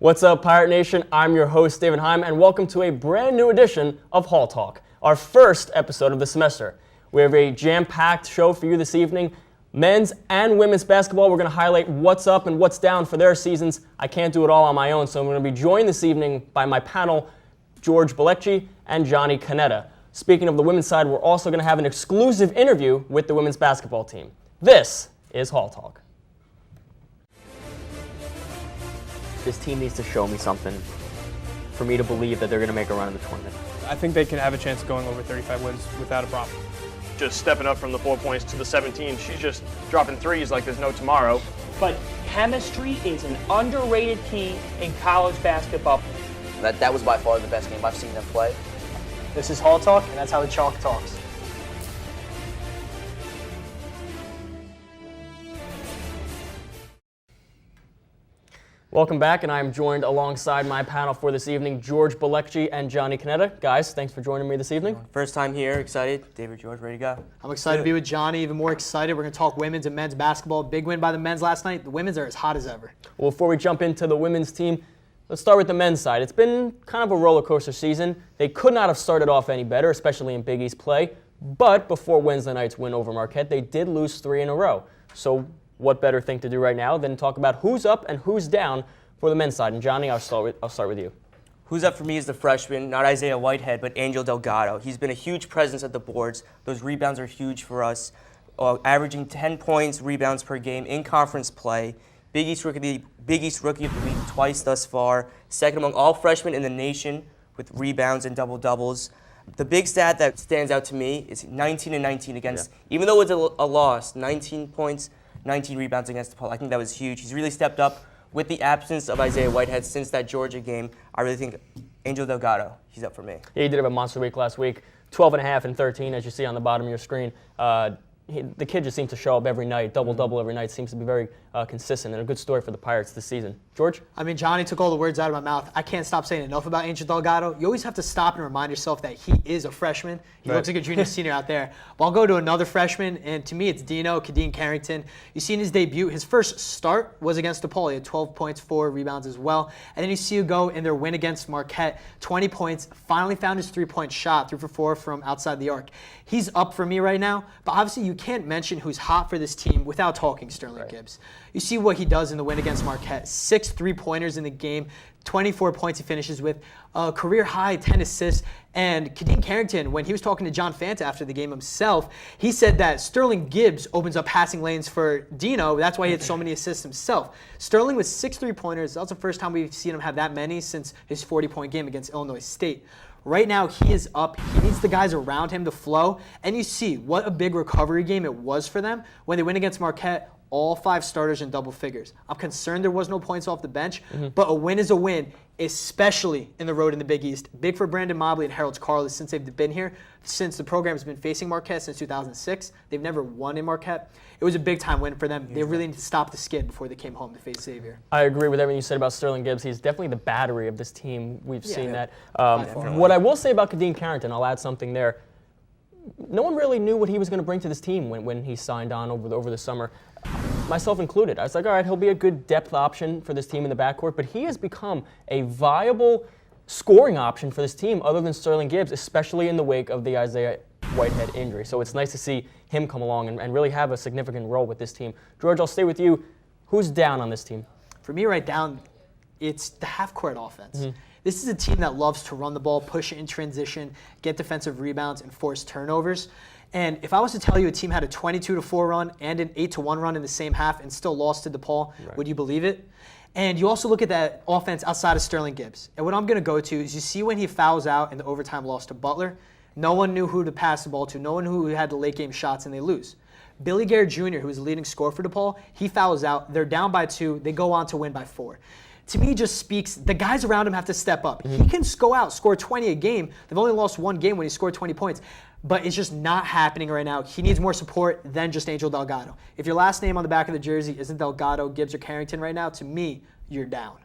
What's up, Pirate Nation? I'm your host, David Heim, and welcome to a brand new edition of Hall Talk, our first episode of the semester. We have a jam-packed show for you this evening. Men's and women's basketball, we're going to highlight what's up and what's down for their seasons. I can't do it all on my own, so I'm going to be joined this evening by my panel, George Balekji and Johnny Conetta. Speaking of the women's side, we're also going to have an exclusive interview with the women's basketball team. This is Hall Talk. This team needs to show me something for me to believe that they're going to make a run in the tournament. I think they can have a chance of going over 35 wins without a problem. Just stepping up from the 4 points to the 17. She's just dropping threes like there's no tomorrow. But chemistry is an underrated key in college basketball. That was by far the best game I've seen them play. This is Hall Talk, and that's how the chalk talks. Welcome back, and I am joined alongside my panel for this evening, George Balekji and Johnny Conetta. Guys, thanks for joining me this evening. First time here, excited. David, George, ready to go? I'm excited to be with Johnny, even more excited. We're going to talk women's and men's basketball. Big win by the men's last night. The women's are as hot as ever. Well, before we jump into the women's team, let's start with the men's side. It's been kind of a roller coaster season. They could not have started off any better, especially in Big East play. But before Wednesday night's win over Marquette, they did lose 3 in a row. So what better thing to do right now than talk about who's up and who's down for the men's side? And Johnny, I'll start with you. Who's up for me is the freshman, not Isaiah Whitehead, but Angel Delgado. He's been a huge presence at the boards. Those rebounds are huge for us, averaging 10 points, rebounds per game in conference play. Big East Rookie of the Week twice thus far. Second among all freshmen in the nation with rebounds and double-doubles. The big stat that stands out to me is 19 and 19 against, even though it's a loss, 19 points, 19 rebounds against DePaul. I think that was huge. He's really stepped up. With the absence of Isaiah Whitehead since that Georgia game, I really think Angel Delgado, he's up for me. Yeah, he did have a monster week last week. 12 and a half and 13, as you see on the bottom of your screen. The kid just seems to show up every night, double-double every night. Seems to be very consistent and a good story for the Pirates this season. George? I mean, Johnny took all the words out of my mouth. I can't stop saying enough about Angel Delgado. You always have to stop and remind yourself that he is a freshman. He looks like a junior senior out there. But I'll go to another freshman, and to me it's Kadeen Carrington. You see in his debut, his first start was against DePaul. He had 12 points, 4 rebounds as well. And then you see him go in their win against Marquette, 20 points, finally found his three-point shot, 3 for 4 from outside the arc. He's up for me right now, but obviously you can't mention who's hot for this team without talking Sterling Gibbs. You see what he does in the win against Marquette. 6 3-pointers in the game, 24 points he finishes with, a career high 10 assists. And Kadeen Carrington, when he was talking to John Fanta after the game himself, he said that Sterling Gibbs opens up passing lanes for Dino. That's why he had so many assists himself. Sterling with 6 3-pointers. That's the first time we've seen him have that many since his 40-point game against Illinois State. Right now, he is up. He needs the guys around him to flow. And you see what a big recovery game it was for them when they win against Marquette. All 5 starters in double figures. I'm concerned there was no points off the bench, but a win is a win, especially in the road in the Big East. Big for Brandon Mobley and Harold Carlos since they've been here. Since the program has been facing Marquette since 2006, they've never won in Marquette. It was a big-time win for them. They really need to stop the skid before they came home to face Xavier. I agree with everything you said about Sterling Gibbs. He's definitely the battery of this team. We've seen that. What I will say about Kadeen Carrington, I'll add something there. No one really knew what he was going to bring to this team when he signed on over the summer, myself included. I was like, all right, he'll be a good depth option for this team in the backcourt, but he has become a viable scoring option for this team other than Sterling Gibbs, especially in the wake of the Isaiah Whitehead injury. So it's nice to see him come along and really have a significant role with this team. George, I'll stay with you. Who's down on this team? For me right down, it's the half-court offense. This is a team that loves to run the ball, push it in transition, get defensive rebounds, and force turnovers. And if I was to tell you a team had a 22-4 run and an 8-1 run in the same half and still lost to DePaul, would you believe it? And you also look at that offense outside of Sterling Gibbs. And what I'm going to go to is you see when he fouls out in the overtime loss to Butler, no one knew who to pass the ball to, no one knew who had the late-game shots, and they lose. Billy Garrett Jr., who was the leading scorer for DePaul, he fouls out. They're down by 2. They go on to win by 4. To me, just speaks, the guys around him have to step up. He can go out, score 20 a game. They've only lost 1 game when he scored 20 points. But it's just not happening right now. He needs more support than just Angel Delgado. If your last name on the back of the jersey isn't Delgado, Gibbs, or Carrington right now, to me, you're down.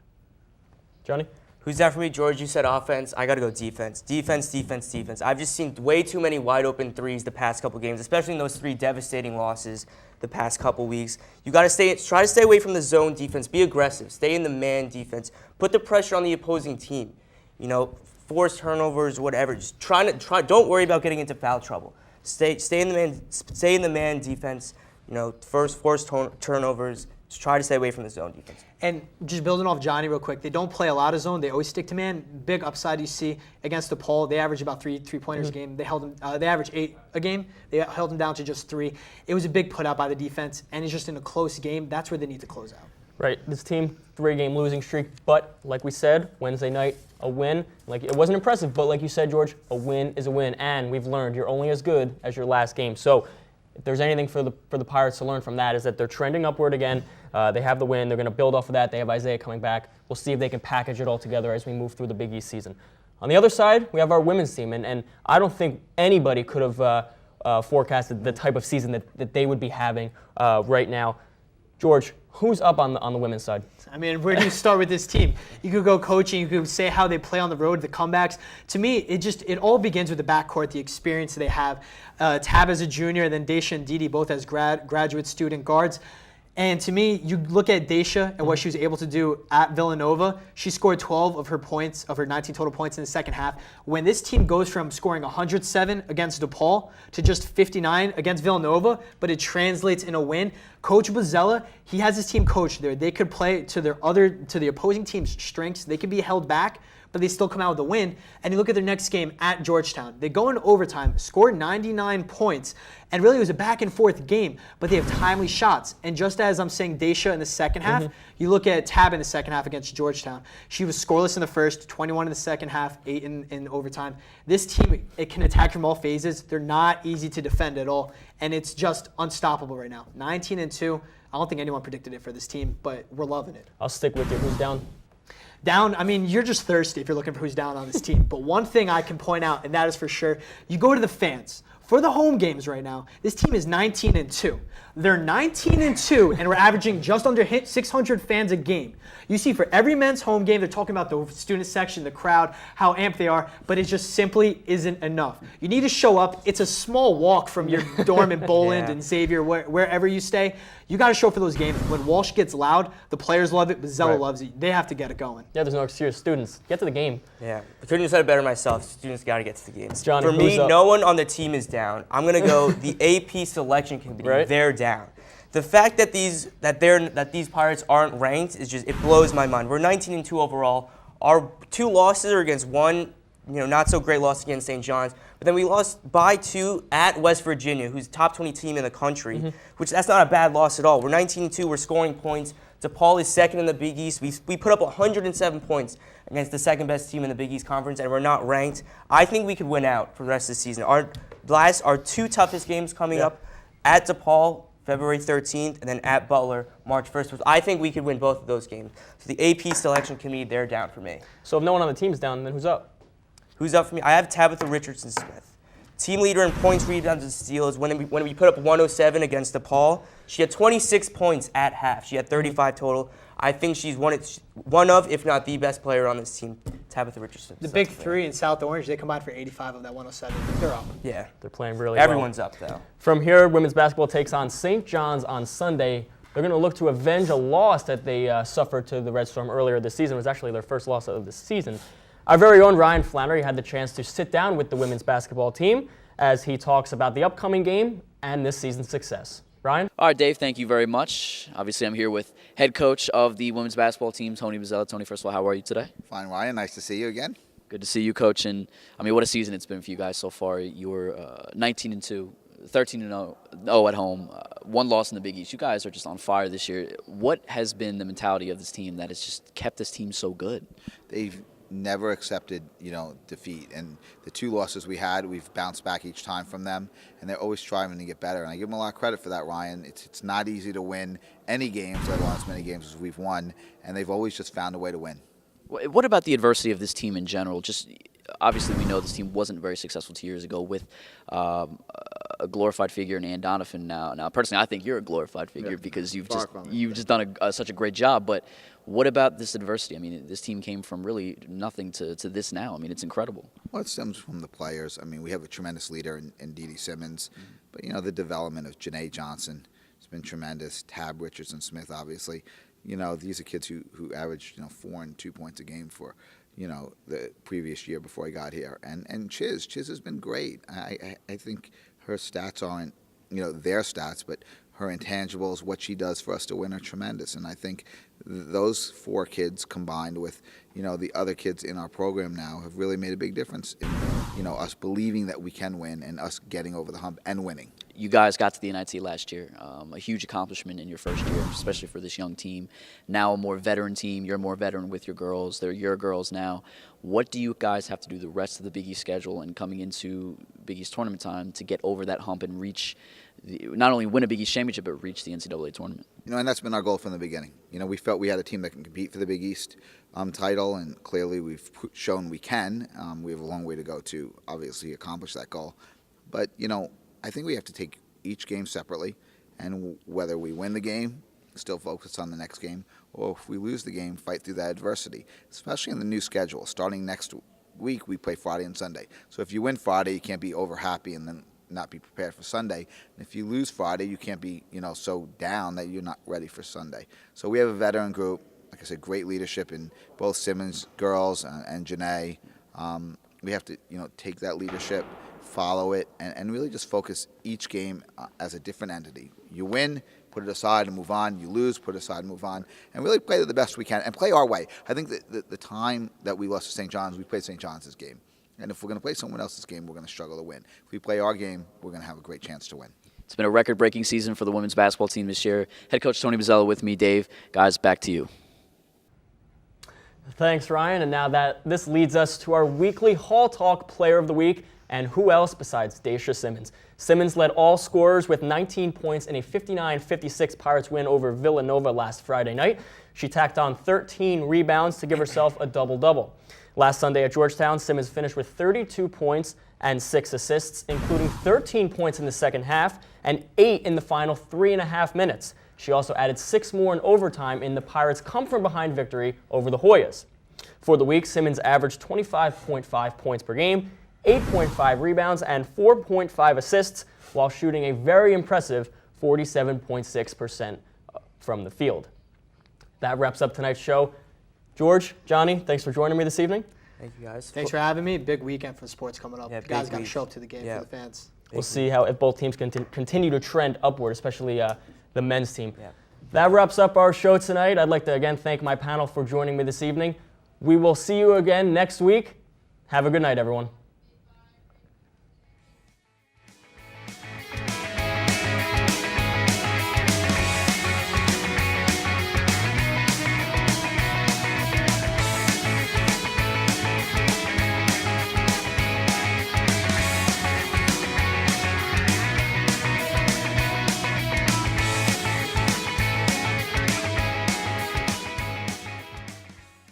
Johnny? Who's that for me? George, you said offense. I got to go defense. Defense, defense, defense. I've just seen way too many wide open threes the past couple games, especially in those 3 devastating losses the past couple weeks. You got to try to stay away from the zone defense. Be aggressive. Stay in the man defense. Put the pressure on the opposing team. You know, force turnovers, whatever. Just don't worry about getting into foul trouble. Stay in the man defense. You know, first force turnovers. Just try to stay away from the zone defense. And just building off Johnny real quick, they don't play a lot of zone. They always stick to man. Big upside you see against DePaul. They average about three-pointers a game. They held them. They average 8 a game. They held them down to just 3. It was a big put out by the defense, and it's just in a close game. That's where they need to close out. Right. This team, 3-game losing streak, but like we said, Wednesday night, a win. Like it wasn't impressive, but like you said, George, a win is a win, and we've learned you're only as good as your last game. So if there's anything for the Pirates to learn from that, is that they're trending upward again. They have the win. They're going to build off of that. They have Isaiah coming back. We'll see if they can package it all together as we move through the Big East season. On the other side, we have our women's team, and I don't think anybody could have forecasted the type of season that they would be having right now. George, who's up on the women's side? I mean, where do you start with this team? You could go coaching. You could say how they play on the road, the comebacks. To me, it all begins with the backcourt, the experience they have. Tab as a junior, then Daisha and Didi both as graduate student guards. And to me, you look at Daisha and what she was able to do at Villanova. She scored 12 of her 19 total points in the second half. When this team goes from scoring 107 against DePaul to just 59 against Villanova, but it translates in a win, Coach Bozzella, he has his team coached there. They could play to the opposing team's strengths. They could be held back, but they still come out with a win. And you look at their next game at Georgetown. They go in overtime, score 99 points, and really it was a back-and-forth game, but they have timely shots. And just as I'm saying Daisha in the second half, you look at Tab in the second half against Georgetown. She was scoreless in the first, 21 in the second half, 8 in overtime. This team, it can attack from all phases. They're not easy to defend at all, and it's just unstoppable right now. 19-2. I don't think anyone predicted it for this team, but we're loving it. I'll stick with you. Who's down? Down, I mean, you're just thirsty if you're looking for who's down on this team. But one thing I can point out, and that is for sure, you go to the fans. For the home games right now, this team is 19-2. They're 19-2, and we're averaging just under 600 fans a game. You see, for every men's home game, they're talking about the student section, the crowd, how amped they are, but it just simply isn't enough. You need to show up. It's a small walk from your dorm in Boland and Xavier, wherever you stay. You got to show up for those games. When Walsh gets loud, the players love it, Bozzella loves it. They have to get it going. Yeah, there's no excuse. Students, get to the game. Yeah, I couldn't have said it better myself. Students got to get to the games. Johnny, for me, up? no one on the team is down. I'm going to go the AP selection committee. Right. They're down. The fact that these Pirates aren't ranked is it blows my mind. We're 19-2 overall. Our 2 losses are against one, not so great loss against St. John's, but then we lost by 2 at West Virginia, who's top 20 team in the country, which that's not a bad loss at all. We're 19-2. We're scoring points. DePaul is second in the Big East. We put up 107 points against the second best team in the Big East Conference, and we're not ranked. I think we could win out for the rest of the season. Our 2 toughest games coming up at DePaul, February 13th, and then at Butler, March 1st. I think we could win both of those games. So the AP selection committee, they're down for me. So if no one on the team's down, then who's up? Who's up for me? I have Tabitha Richardson-Smith. Team leader in points, rebounds, and steals. When we put up 107 against DePaul, she had 26 points at half. She had 35 total. I think she's one of, if not the best player on this team, Tabitha Richardson. The big 3 in South Orange, they combined for 85 of that 107. They're up. Yeah. They're playing really Everyone's well. up, though. From here, women's basketball takes on St. John's on Sunday. They're going to look to avenge a loss that they suffered to the Red Storm earlier this season. It was actually their first loss of the season. Our very own Ryan Flannery had the chance to sit down with the women's basketball team as he talks about the upcoming game and this season's success. Ryan? All right, Dave, thank you very much. Obviously, I'm here with head coach of the women's basketball team, Tony Bozzella. Tony, first of all, how are you today? Fine, Ryan. Nice to see you again. Good to see you, Coach. And, I mean, what a season it's been for you guys so far. You were 19-2, 13-0 at home, 1 loss in the Big East. You guys are just on fire this year. What has been the mentality of this team that has just kept this team so good? They've never accepted, defeat. And the 2 losses we had, we've bounced back each time from them, and they're always striving to get better. And I give them a lot of credit for that, Ryan. It's not easy to win any games, let alone as many games as we've won, and they've always just found a way to win. What about the adversity of this team in general? Just obviously, we know this team wasn't very successful 2 years ago with a glorified figure in Ann Donovan now. Now, personally, I think you're a glorified figure because you've just done such a great job. But what about this adversity? I mean, this team came from really nothing to this now. I mean, it's incredible. Well, it stems from the players. I mean, we have a tremendous leader in Dee Dee Simmons, but the development of Janae Johnson has been tremendous. Tab Richardson Smith, obviously. These are kids who averaged 4 and 2 points a game for the previous year before I got here. And Chiz has been great. I think her stats aren't their stats, but her intangibles, what she does for us to win, are tremendous. And I think those 4 kids combined with the other kids in our program now have really made a big difference in us believing that we can win and us getting over the hump and winning. You guys got to the NIT last year, a huge accomplishment in your first year, especially for this young team. Now a more veteran team, you're more veteran with your girls. They're your girls now. What do you guys have to do the rest of the Big East schedule and coming into Big East tournament time to get over that hump and reach, not only win a Big East championship, but reach the NCAA tournament? And that's been our goal from the beginning. We felt we had a team that can compete for the Big East title, and clearly we've shown we can. We have a long way to go to obviously accomplish that goal. But, I think we have to take each game separately, and whether we win the game, still focus on the next game, or if we lose the game, fight through that adversity, especially in the new schedule. Starting next week, we play Friday and Sunday. So if you win Friday, you can't be over happy and then not be prepared for Sunday. And if you lose Friday, you can't be, so down that you're not ready for Sunday. So we have a veteran group, like I said, great leadership in both Simmons girls and Janae. We have to, take that leadership, follow it, and really just focus each game as a different entity. You win, put it aside and move on. You lose, put it aside and move on. And really play the best we can and play our way. I think that the time that we lost to St. John's, we played St. John's game. And if we're going to play someone else's game, we're going to struggle to win. If we play our game, we're going to have a great chance to win. It's been a record-breaking season for the women's basketball team this year. Head coach Tony Bozzella with me. Dave, guys, back to you. Thanks, Ryan. And now this leads us to our weekly Hall Talk Player of the Week. And who else besides Daisha Simmons? Simmons led all scorers with 19 points in a 59-56 Pirates win over Villanova last Friday night. She tacked on 13 rebounds to give herself a double-double. Last Sunday at Georgetown, Simmons finished with 32 points and 6 assists, including 13 points in the second half and 8 in the final 3.5 minutes. She also added 6 more in overtime in the Pirates' come-from-behind victory over the Hoyas. For the week, Simmons averaged 25.5 points per game, 8.5 rebounds, and 4.5 assists, while shooting a very impressive 47.6% from the field. That wraps up tonight's show. George, Johnny, thanks for joining me this evening. Thank you, guys. Thanks for having me. Big weekend for sports coming up. Yeah, you guys big got to week. show up to the game for the fans. We'll see if both teams can continue to trend upward, especially the men's team. Yeah. That wraps up our show tonight. I'd like to again thank my panel for joining me this evening. We will see you again next week. Have a good night, everyone.